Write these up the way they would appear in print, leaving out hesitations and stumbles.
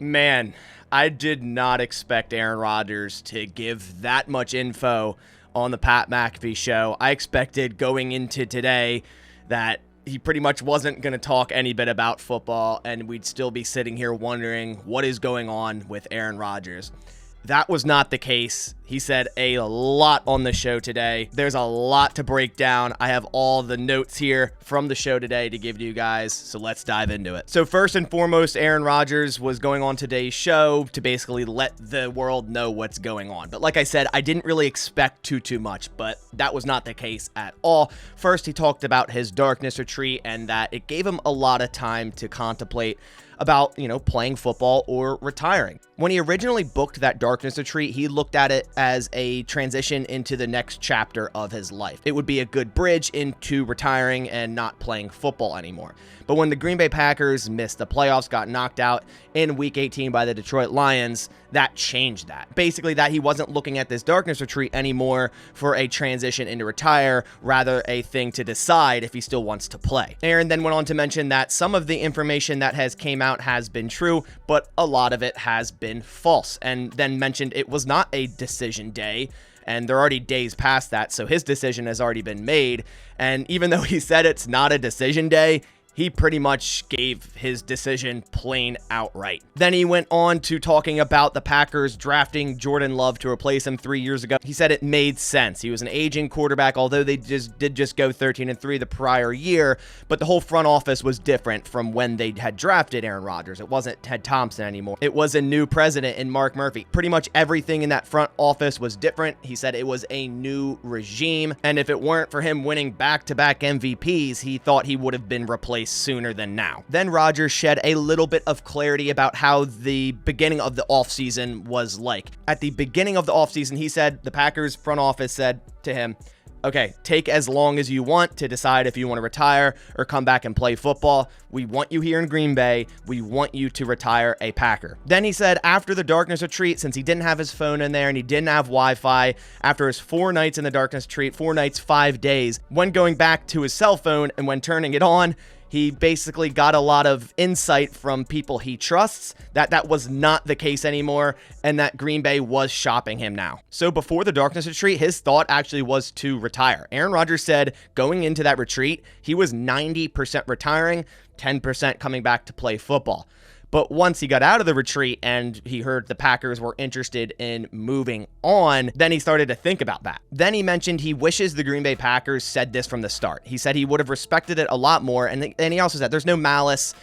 Man, I did not expect Aaron Rodgers to give that much info on the Pat McAfee show. I expected going into today that he pretty much wasn't going to talk any bit about football, and we'd still be sitting here wondering what is going on with Aaron Rodgers. That was not the case. He said a lot on the show today. There's a lot to break down. I have all the notes here from the show today to give to you guys, so let's dive into it. So first and foremost, Aaron Rodgers was going on today's show to basically let the world know what's going on. But like I said, I didn't really expect too much, but that was not the case at all. First, he talked about his darkness retreat and that it gave him a lot of time to contemplate about, playing football or retiring. When he originally booked that darkness retreat, he looked at it as a transition into the next chapter of his life. It would be a good bridge into retiring and not playing football anymore. But when the Green Bay Packers missed the playoffs, got knocked out in Week 18 by the Detroit Lions, that changed that. Basically, that he wasn't looking at this darkness retreat anymore for a transition into retire, rather a thing to decide if he still wants to play. Aaron then went on to mention that some of the information that has came out has been true, but a lot of it has been false, and then mentioned it was not a decision day, and they're already days past that, so his decision has already been made. And even though he said it's not a decision day, he pretty much gave his decision plain outright. Then he went on to talking about the Packers drafting Jordan Love to replace him 3 years ago. He said it made sense. He was an aging quarterback, although they did go 13-3 the prior year, but the whole front office was different from when they had drafted Aaron Rodgers. It wasn't Ted Thompson anymore. It was a new president in Mark Murphy. Pretty much everything in that front office was different. He said it was a new regime, and if it weren't for him winning back-to-back MVPs, he thought he would have been replaced sooner than now. Then Rodgers shed a little bit of clarity about how the beginning of the offseason was like. At the beginning of the offseason, he said the Packers front office said to him, okay, take as long as you want to decide if you want to retire or come back and play football. We want you here in Green Bay. We want you to retire a Packer. Then he said after the darkness retreat, since he didn't have his phone in there and he didn't have Wi-Fi, after his 4 nights in the darkness retreat, 4 nights, 5 days, when going back to his cell phone and when turning it on, he basically got a lot of insight from people he trusts that was not the case anymore and that Green Bay was shopping him now. So before the darkness retreat, his thought actually was to retire. Aaron Rodgers said going into that retreat, he was 90% retiring, 10% coming back to play football. But once he got out of the retreat and he heard the Packers were interested in moving on, then he started to think about that. Then he mentioned he wishes the Green Bay Packers said this from the start. He said he would have respected it a lot more. And he also said there's no malice.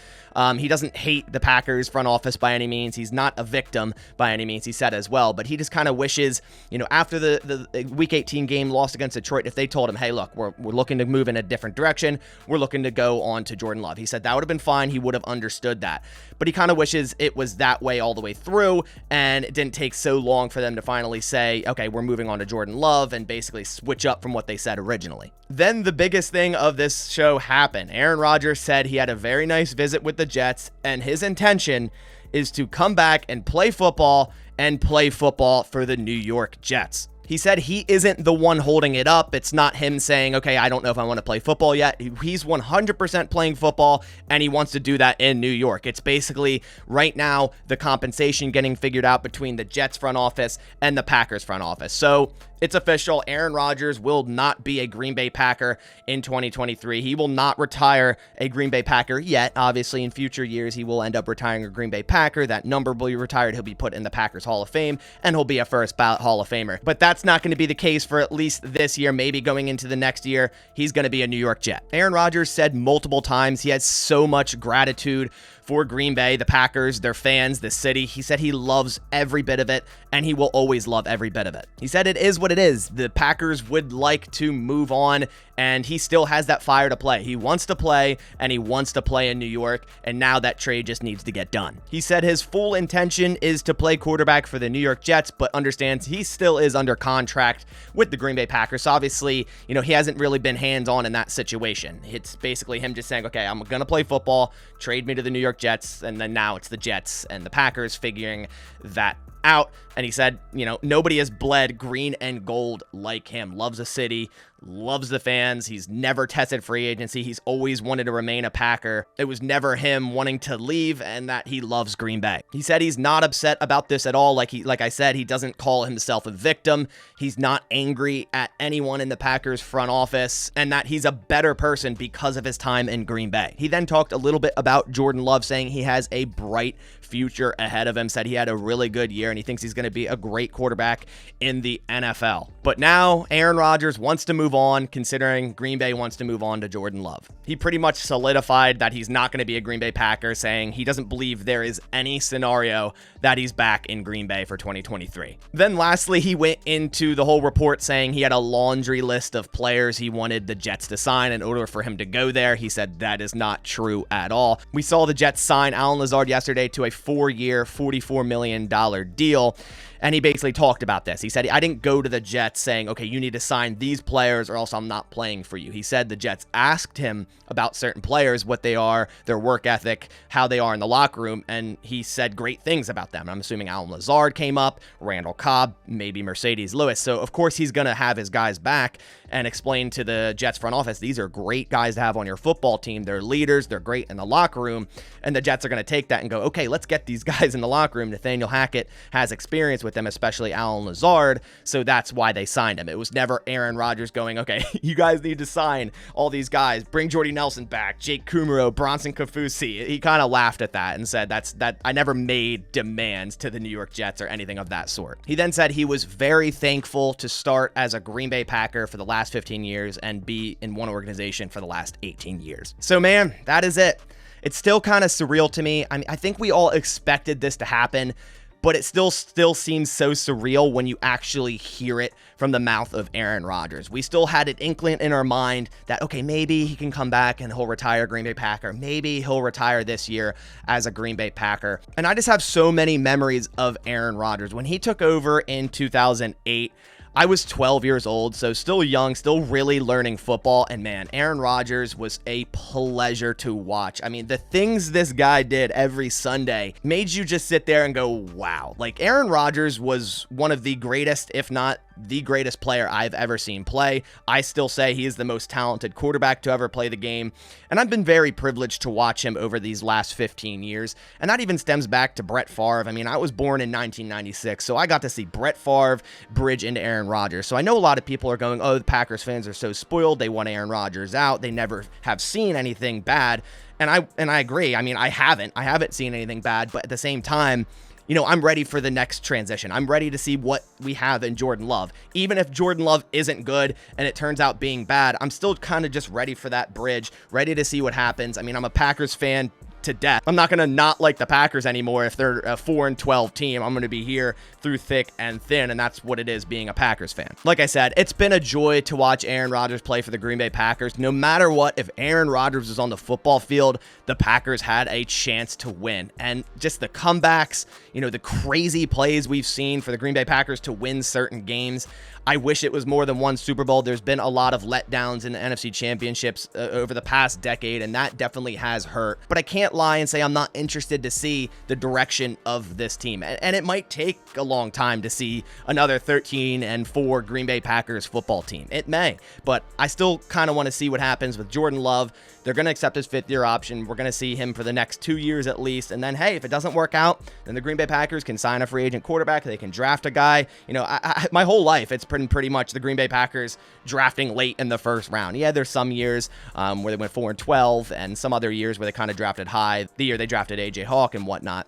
He doesn't hate the Packers front office by any means. He's not a victim by any means, he said as well. But he just kind of wishes, after the Week 18 game lost against Detroit, if they told him, hey, look, we're looking to move in a different direction. We're looking to go on to Jordan Love. He said that would have been fine. He would have understood that. But he kind of wishes it was that way all the way through, and it didn't take so long for them to finally say, okay, we're moving on to Jordan Love, and basically switch up from what they said originally. Then the biggest thing of this show happened. Aaron Rodgers said he had a very nice visit with the Jets, and his intention is to come back and play football for the New York Jets. He said he isn't the one holding it up. It's not him saying, okay, I don't know if I want to play football yet. He's 100% playing football, and he wants to do that in New York. It's basically right now the compensation getting figured out between the Jets front office and the Packers front office. So it's official. Aaron Rodgers will not be a Green Bay Packer in 2023. He will not retire a Green Bay Packer yet. Obviously, in future years, he will end up retiring a Green Bay Packer. That number will be retired. He'll be put in the Packers Hall of Fame, and he'll be a first ballot Hall of Famer. But that's not going to be the case for at least this year, maybe going into the next year. He's going to be a New York Jet. Aaron Rodgers said multiple times he has so much gratitude for Green Bay, the Packers, their fans, the city. He said he loves every bit of it, and he will always love every bit of it. He said it is what it is. The Packers would like to move on, and he still has that fire to play. He wants to play, and he wants to play in New York, and now that trade just needs to get done. He said his full intention is to play quarterback for the New York Jets, but understands he still is under contract with the Green Bay Packers. So obviously, he hasn't really been hands-on in that situation. It's basically him just saying, okay, I'm going to play football, trade me to the New York Jets, and then now it's the Jets and the Packers figuring that out. And he said, nobody has bled green and gold like him. Loves a city, loves the fans. He's never tested free agency. He's always wanted to remain a Packer. It was never him wanting to leave, and that he loves Green Bay. He said he's not upset about this at all. Like I said, he doesn't call himself a victim. He's not angry at anyone in the Packers front office, and that he's a better person because of his time in Green Bay. He then talked a little bit about Jordan Love, saying he has a bright future ahead of him, said he had a really good year and he thinks he's going to be a great quarterback in the NFL. But now Aaron Rodgers wants to move on, considering Green Bay wants to move on to Jordan Love. He pretty much solidified that he's not going to be a Green Bay Packer, saying he doesn't believe there is any scenario that he's back in Green Bay for 2023. Then lastly, he went into the whole report saying he had a laundry list of players he wanted the Jets to sign in order for him to go there. He said that is not true at all. We saw the Jets sign Allen Lazard yesterday to a 4-year, $44 million deal. And he basically talked about this. He said, I didn't go to the Jets saying, okay, you need to sign these players or else I'm not playing for you. He said the Jets asked him about certain players, what they are, their work ethic, how they are in the locker room, and he said great things about them. I'm assuming Allen Lazard came up, Randall Cobb, maybe Mercedes Lewis. So, of course, he's going to have his guys back and explain to the Jets front office, these are great guys to have on your football team. They're leaders. They're great in the locker room. And the Jets are going to take that and go, okay, let's get these guys in the locker room. Nathaniel Hackett has experience with them, especially Allen Lazard. So that's why they signed him. It was never Aaron Rodgers going, okay, you guys need to sign all these guys. Bring Jordy Nelson back, Jake Kumaro, Bronson Kafusi. He kind of laughed at that and said, that I never made demands to the New York Jets or anything of that sort. He then said he was very thankful to start as a Green Bay Packer for the last 15 years and be in one organization for the last 18 years. So, man, that is it. It's still kind of surreal to me. I mean, I think we all expected this to happen, but it still seems so surreal when you actually hear it from the mouth of Aaron Rodgers. We still had an inkling in our mind that, okay, maybe he can come back and he'll retire Green Bay Packer. Maybe he'll retire this year as a Green Bay Packer. And I just have so many memories of Aaron Rodgers. When he took over in 2008, I was 12 years old, so still young, still really learning football. And man, Aaron Rodgers was a pleasure to watch. I mean, the things this guy did every Sunday made you just sit there and go, wow. Like, Aaron Rodgers was one of the greatest, if not the greatest player I've ever seen play. I still say he is the most talented quarterback to ever play the game. And I've been very privileged to watch him over these last 15 years. And that even stems back to Brett Favre. I mean, I was born in 1996, so I got to see Brett Favre bridge into Aaron Rodgers. So I know a lot of people are going, oh, the Packers fans are so spoiled. They want Aaron Rodgers out. They never have seen anything bad. And I agree. I mean, I haven't seen anything bad, but at the same time, you know, I'm ready for the next transition. I'm ready to see what we have in Jordan Love. Even if Jordan Love isn't good and it turns out being bad, I'm still kind of just ready for that bridge, ready to see what happens. I mean, I'm a Packers fan to death. I'm not going to not like the Packers anymore if they're a 4-12 team. I'm going to be here through thick and thin, and that's what it is being a Packers fan. Like I said, it's been a joy to watch Aaron Rodgers play for the Green Bay Packers. No matter what, if Aaron Rodgers was on the football field, the Packers had a chance to win. And just the comebacks, you know, the crazy plays we've seen for the Green Bay Packers to win certain games. I wish it was more than one Super Bowl. There's been a lot of letdowns in the NFC championships over the past decade, and that definitely has hurt. But I can't lie and say I'm not interested to see the direction of this team. And it might take a long time to see another 13-4 Green Bay Packers football team. It may, but I still kind of want to see what happens with Jordan Love. They're going to accept his 5th-year option. We're going to see him for the next 2 years at least. And then, hey, if it doesn't work out, then the Green Bay Packers can sign a free agent quarterback. They can draft a guy. You know, my whole life, it's pretty much the Green Bay Packers drafting late in the first round. Yeah, there's some years where they went 4-12 and some other years where they kind of drafted high. The year they drafted A.J. Hawk and whatnot.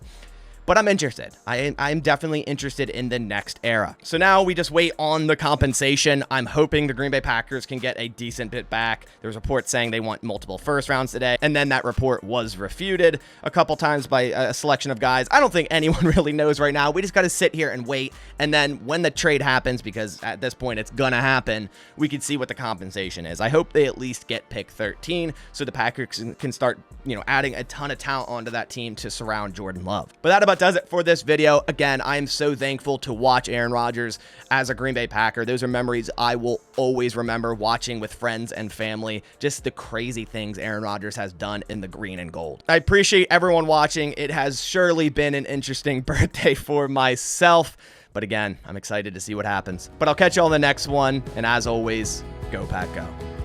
But I'm interested. I'm definitely interested in the next era. So now we just wait on the compensation. I'm hoping the Green Bay Packers can get a decent bit back. There's reports saying they want multiple first rounds today, and then that report was refuted a couple times by a selection of guys. I don't think anyone really knows right now. We just got to sit here and wait, and then when the trade happens, because at this point it's gonna happen, we can see what the compensation is. I hope they at least get pick 13 so the Packers can start, you know, adding a ton of talent onto that team to surround Jordan Love. But that about does it for this video. Again, I am so thankful to watch Aaron Rodgers as a Green Bay Packer. Those are memories I will always remember, watching with friends and family, just the crazy things Aaron Rodgers has done in the green and gold. I appreciate everyone watching. It has surely been an interesting birthday for myself, but again, I'm excited to see what happens. But I'll catch you all in the next one, and as always, Go Pack Go.